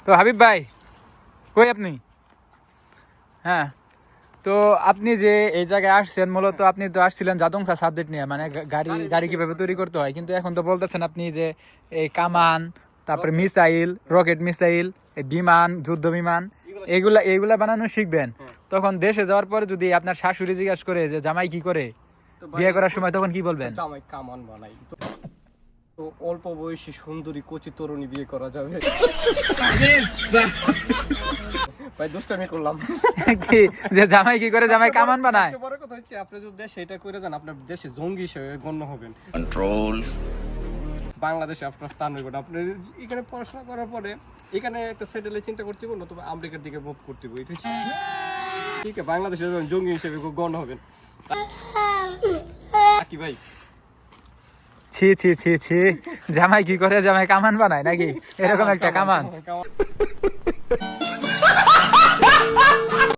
তো হাবিব ভাই কই আপনি? হ্যাঁ, তো আপনি যে এই জায়গায় আসছেন মূলত আপনি তো আসছিলেন জাদংসা সাবজেক্ট নিয়ে, মানে গাড়ি গাড়ি কিভাবে তৈরি করতে হয়, কিন্তু এখন তো বলতেছেন আপনি যে এই কামান, তারপরে মিসাইল, রকেট মিসাইল, বিমান, যুদ্ধ বিমান, এগুলা এগুলা বানানো শিখবেন। তখন দেশে যাওয়ার পরে যদি আপনার শাশুড়ি জিজ্ঞাসা করে যে জামাই কি করে, বিয়ে করার সময় তখন কি বলবেন? জামাই কামান বানাই তো অল্প বয়সী সুন্দরী কচি তরুণী বিয়ে করা যাবে। ভাই দুষ্টামি করলাম। কি যে জামাই কি করে, জামাই কামান বানায়? বড় কথা হচ্ছে আপনি যদি দেশে এটা করে যান আপনার দেশে জঙ্গি হিসেবে গণ্য হবেন। কন্ট্রোল। বাংলাদেশে আপনার স্থান হইব না। আপনি এখানে পড়াশোনা করার পরে এখানে একটা সেটেলে চিন্তা করতে হবে, নতুবা আমেরিকার দিকে মুভ করতে হবে। এটা হচ্ছে ঠিক আছে, বাংলাদেশে জঙ্গি হিসেবে গণ্য হবেন। কি ভাই ছি ছি ছি ছি, জামাই কি করে, জামাই কামান বানায় নাকি? এরকম একটা কামান।